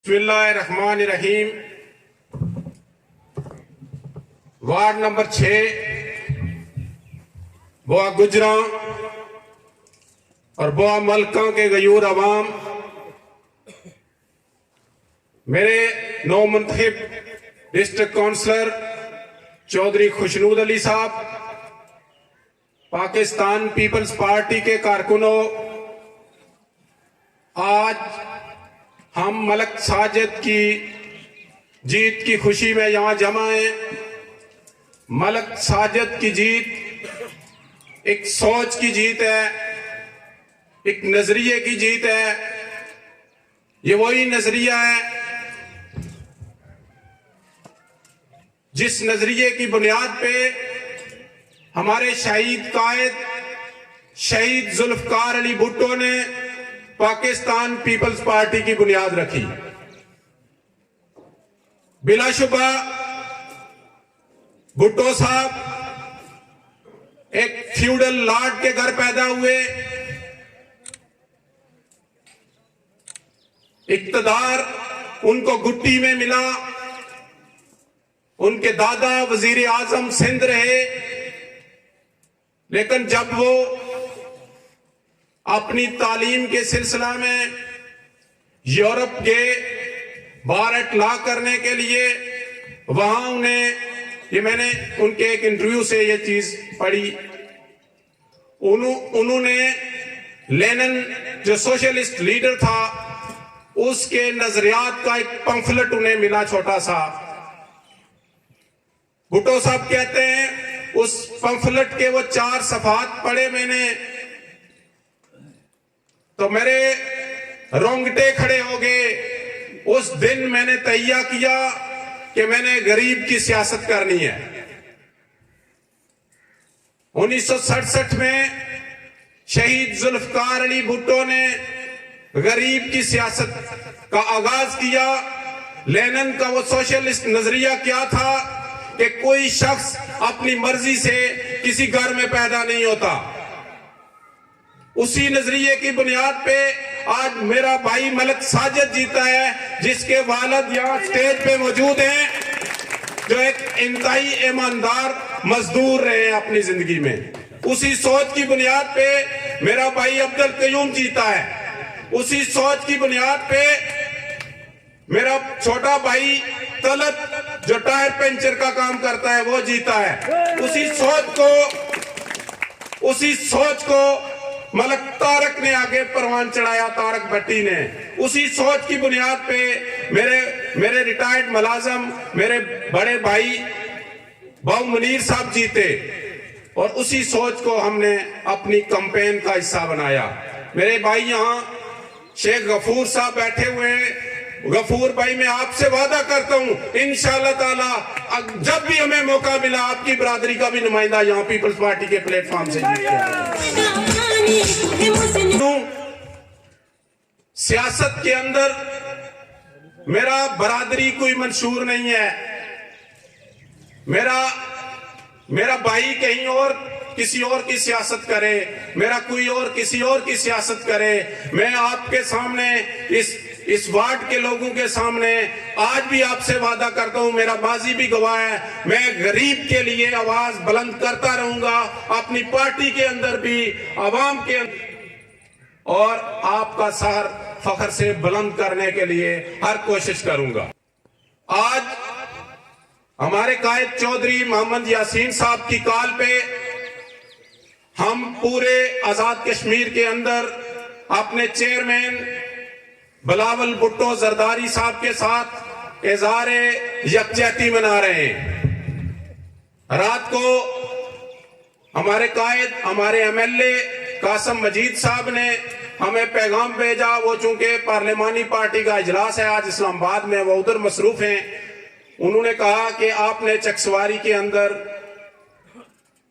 بسم اللہ الرحمن الرحیم. وارڈ نمبر 6 بوا گجراں اور بوا ملکاں کے غیور عوام، میرے نو منتخب ڈسٹرکٹ کونسلر چودھری خوشنود علی صاحب، پاکستان پیپلز پارٹی کے کارکنوں، آج ہم ملک ساجد کی جیت کی خوشی میں یہاں جمع ہیں. ملک ساجد کی جیت ایک سوچ کی جیت ہے، ایک نظریے کی جیت ہے. یہ وہی نظریہ ہے جس نظریے کی بنیاد پہ ہمارے شہید قائد شہید ذوالفقار علی بھٹو نے پاکستان پیپلز پارٹی کی بنیاد رکھی. بلا شبہ بھٹو صاحب ایک فیوڈل لارڈ کے گھر پیدا ہوئے. اقتدار ان کو گٹی میں ملا. ان کے دادا وزیر اعظم سندھ رہے، لیکن جب وہ اپنی تعلیم کے سلسلہ میں یورپ گئے بار اٹلاع کرنے کے لیے، وہاں انہیں یہ میں نے ان کے ایک انٹرویو سے یہ چیز پڑھی، انہوں نے لینن جو سوشلسٹ لیڈر تھا اس کے نظریات کا ایک پمفلٹ انہیں ملا چھوٹا سا. بھٹو صاحب کہتے ہیں اس پمفلٹ کے وہ 4 صفحات پڑھے میں نے تو میرے رونگٹے کھڑے ہو گئے. اس دن میں نے تہیہ کیا کہ میں نے غریب کی سیاست کرنی ہے. 1967 میں شہید ذوالفقار علی بھٹو نے غریب کی سیاست کا آغاز کیا. لینن کا وہ سوشلسٹ نظریہ کیا تھا کہ کوئی شخص اپنی مرضی سے کسی گھر میں پیدا نہیں ہوتا. اسی نظریے کی بنیاد پہ آج میرا بھائی ملک ساجد جیتا ہے، جس کے والد یہاں سٹیج پہ موجود ہیں، جو ایک انتہائی ایماندار مزدور رہے ہیں اپنی زندگی میں. اسی سوچ کی بنیاد پہ میرا بھائی عبدالقیوم جیتا ہے. اسی سوچ کی بنیاد پہ میرا چھوٹا بھائی طلعت جو ٹائر پنچر کا کام کرتا ہے وہ جیتا ہے. اسی سوچ کو ملک طارق نے آگے پروان چڑھایا، طارق بھٹی نے. اسی سوچ کی بنیاد پہ میرے ریٹائرڈ ملازم میرے بڑے بھائی باؤ منیر صاحب جیتے، اور اسی سوچ کو ہم نے اپنی کمپین کا حصہ بنایا. میرے بھائی یہاں شیخ غفور صاحب بیٹھے ہوئے ہیں. غفور بھائی میں آپ سے وعدہ کرتا ہوں انشاءاللہ تعالی جب بھی ہمیں موقع ملا آپ کی برادری کا بھی نمائندہ یہاں پیپلز پارٹی کے پلیٹ فارم سے سیاست کے اندر میرا برادری کوئی منشور نہیں ہے. میرا بھائی کہیں اور کسی اور کی سیاست کرے، میرا کوئی اور کسی اور کی سیاست کرے. میں آپ کے سامنے اس وارڈ کے لوگوں کے سامنے آج بھی آپ سے وعدہ کرتا ہوں، میرا ماضی بھی گواہ ہے، میں غریب کے لیے آواز بلند کرتا رہوں گا، اپنی پارٹی کے اندر بھی، عوام کے اندر، اور آپ کا سر فخر سے بلند کرنے کے لیے ہر کوشش کروں گا. آج ہمارے قائد چودھری محمد یاسین صاحب کی کال پہ ہم پورے آزاد کشمیر کے اندر اپنے چیئرمین بلاول بھٹو زرداری صاحب کے ساتھ اظہار یکجہتی منا رہے ہیں. رات کو ہمارے قائد ہمارے ایم ایل اے قاسم مجید صاحب نے ہمیں پیغام بھیجا. وہ چونکہ پارلیمانی پارٹی کا اجلاس ہے آج اسلام آباد میں، وہ ادھر مصروف ہیں. انہوں نے کہا کہ آپ نے چکسواری کے اندر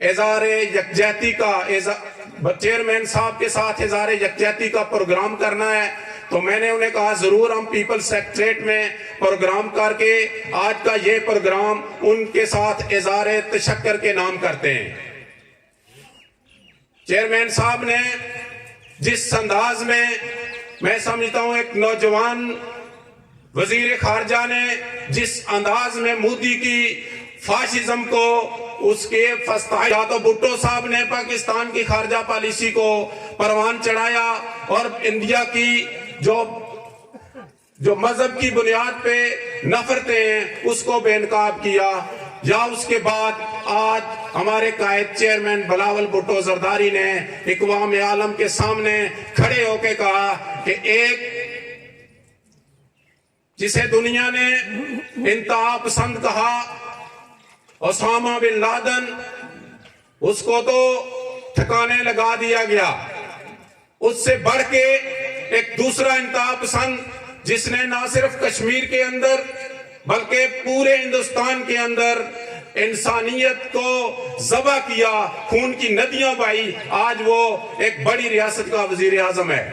اظہار یکجہتی کا چیئرمین صاحب کے ساتھ اظہار یکجہتی کا پروگرام کرنا ہے. تو میں نے انہیں کہا ضرور ہم پیپلز سیکریٹریٹ میں پروگرام کر کے آج کا یہ پروگرام ان کے ساتھ اظہار تشکر کے نام کرتے ہیں. چیئرمین صاحب نے جس انداز میں میں سمجھتا ہوں ایک نوجوان وزیر خارجہ نے جس انداز میں مودی کی فاشزم کو اس کے فستایا، تو بھٹو صاحب نے پاکستان کی خارجہ پالیسی کو پروان چڑھایا اور انڈیا کی جو مذہب کی بنیاد پہ نفرتیں ہیں اس کو بے نقاب کیا. یا اس کے بعد آج ہمارے قائد چیئرمین بلاول بھٹو زرداری نے اقوام عالم کے سامنے کھڑے ہو کے کہا کہ ایک جسے دنیا نے انتہا پسند کہا اسامہ بن لادن، اس کو تو ٹھکانے لگا دیا گیا. اس سے بڑھ کے ایک دوسرا انتہا پسند جس نے نہ صرف کشمیر کے اندر بلکہ پورے ہندوستان کے اندر انسانیت کو ذبح کیا، خون کی ندیاں بہائی، آج وہ ایک بڑی ریاست کا وزیر اعظم ہے.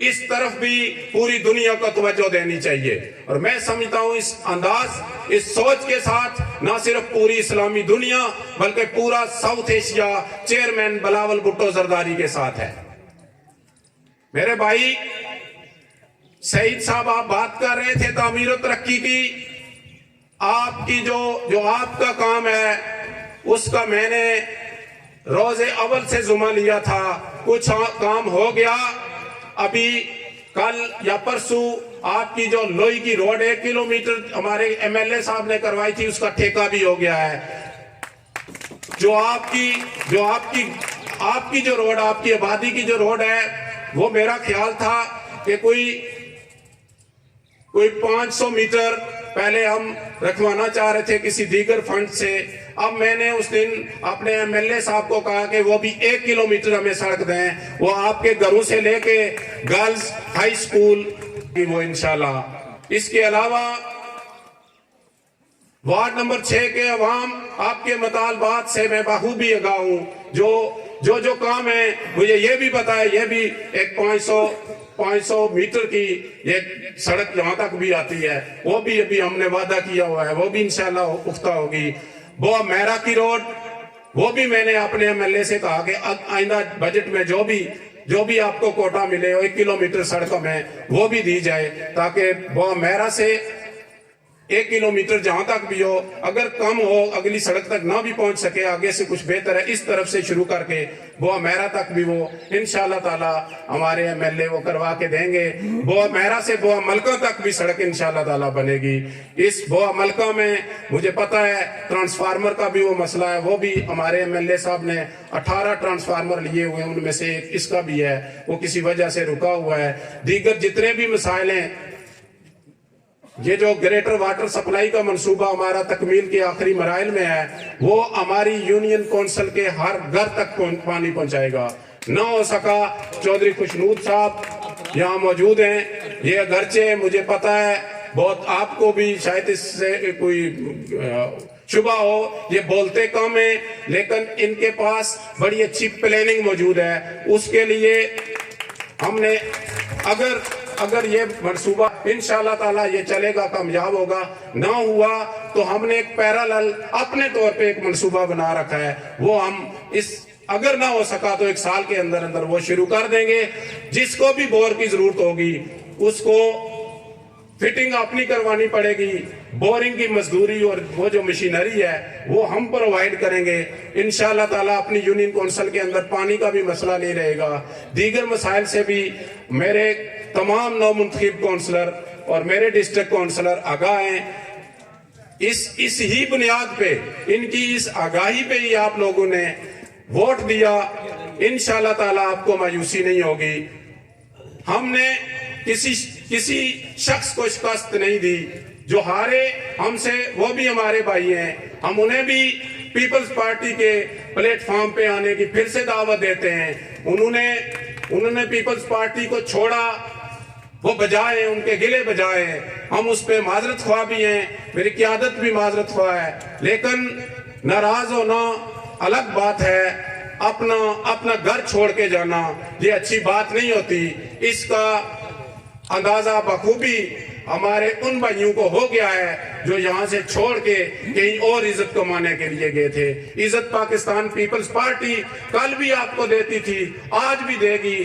اس طرف بھی پوری دنیا کو توجہ دینی چاہیے. اور میں سمجھتا ہوں اس انداز، اس سوچ کے ساتھ نہ صرف پوری اسلامی دنیا بلکہ پورا south Asia chairman Bilawal Bhutto Zardari کے ساتھ ہے. میرے بھائی سعید صاحب، آپ بات کر رہے تھے تعمیر و ترقی کی. آپ کی جو آپ کا کام ہے اس کا میں نے روز اول سے ذمہ لیا تھا. کچھ کام ہو گیا، ابھی کل یا پرسوں آپ کی جو لوئی کی روڈ 1 کلومیٹر ہمارے ایم ایل اے صاحب نے کروائی تھی، اس کا ٹھیکہ بھی ہو گیا ہے. جو آپ کی جو روڈ، آپ کی آبادی کی جو روڈ ہے، وہ میرا خیال تھا کہ کوئی 500 میٹر پہلے ہم رکھوانا چاہ رہے تھے کسی دیگر فنڈ سے. اب میں نے اس دن اپنے ایم ایل اے صاحب کو کہا کہ وہ بھی 1 کلومیٹر ہمیں سڑک دیں، وہ آپ کے گھروں سے لے کے گرلز ہائی سکول کی وہ انشاءاللہ. اس کے علاوہ وارڈ نمبر 6 کے عوام آپ کے مطالبات سے میں بخوبی آگاہ ہوں. جو کام ہے مجھے یہ بھی پتا ہے، یہ بھی ایک 500 میٹر کی یہ سڑک یہاں تک بھی آتی ہے، وہ بھی ابھی ہم نے وعدہ کیا ہوا ہے، وہ بھی انشاءاللہ پختہ ہوگی. بوا میرا کی روڈ، وہ بھی میں نے اپنے ایم ایل اے سے کہا کہ آئندہ بجٹ میں جو بھی آپ کو کوٹا ملے 1 کلومیٹر سڑکوں میں وہ بھی دی جائے، تاکہ بوا میرا سے 1 کلومیٹر جہاں تک بھی ہو، اگر کم ہو اگلی سڑک تک نہ بھی پہنچ سکے، آگے سے کچھ بہتر ہے اس طرف سے شروع کر کے بوا میرا تک بھی وہ انشاءاللہ تعالی ہمارے ایم ایل اے وہ کروا کے دیں گے. بوا میرا سے بوا ملکہ تک بھی سڑک انشاءاللہ تعالی بنے گی. اس بوا ملکہ میں مجھے پتا ہے ٹرانسفارمر کا بھی وہ مسئلہ ہے، وہ بھی ہمارے ایم ایل اے صاحب نے 18 ٹرانسفارمر لیے ہوئے ہیں، ان میں سے ایک اس کا بھی ہے، وہ کسی وجہ سے رکا ہوا ہے. دیگر جتنے بھی مسائل ہیں، یہ جو گریٹر واٹر سپلائی کا منصوبہ ہمارا تکمیل کے آخری مراحل میں ہے، وہ ہماری یونین کونسل کے ہر گھر تک پانی پہنچائے گا. نہ ہو سکا چودھری خوشنود صاحب یہاں موجود ہیں، یہ اگرچہ مجھے پتا ہے بہت آپ کو بھی شاید اس سے کوئی شبہ ہو، یہ بولتے کم ہیں لیکن ان کے پاس بڑی اچھی پلاننگ موجود ہے. اس کے لیے ہم نے اگر یہ منصوبہ انشاءاللہ تعالیٰ یہ چلے گا، کامیاب ہوگا، نہ ہوا تو ہم نے ایک پیرالل اپنے طور پہ ایک منصوبہ بنا رکھا ہے، وہ ہم اگر نہ ہو سکا تو 1 سال کے اندر وہ شروع کر دیں گے. جس کو بھی بور کی ضرورت ہوگی اس کو فٹنگ اپنی کروانی پڑے گی، بورنگ کی مزدوری اور وہ جو مشینری ہے وہ ہم پرووائیڈ کریں گے. انشاءاللہ تعالیٰ اپنی یونین کونسل کے اندر پانی کا بھی مسئلہ نہیں رہے گا. دیگر مسائل سے بھی میرے تمام نو منتخب کونسلر اور میرے ڈسٹرکٹ کونسلر آگاہ ہیں. اس ہی بنیاد پہ، ان کی اس آگاہی پہ ہی آپ لوگوں نے ووٹ دیا. انشاءاللہ تعالیٰ آپ کو مایوسی نہیں ہوگی. ہم نے کسی شخص کو شکست نہیں دی. جو ہارے ہم سے وہ بھی ہمارے بھائی ہیں، ہم انہیں بھی پیپلز پارٹی کے پلیٹ فارم پہ آنے کی پھر سے دعوت دیتے ہیں. انہوں نے پیپلز پارٹی کو چھوڑا، وہ بجائے، ان کے گلے بجائے، ہم اس پہ معذرت خواہ بھی ہیں، میری قیادت بھی معذرت خواہ ہے. لیکن ناراض ہونا الگ بات ہے، اپنا گھر چھوڑ کے جانا یہ اچھی بات نہیں ہوتی. اس کا اندازہ بخوبی ہمارے ان بھائیوں کو ہو گیا ہے جو یہاں سے چھوڑ کے کہیں اور عزت کمانے کے لیے گئے تھے. عزت پاکستان پیپلز پارٹی کل بھی آپ کو دیتی تھی، آج بھی دے گی.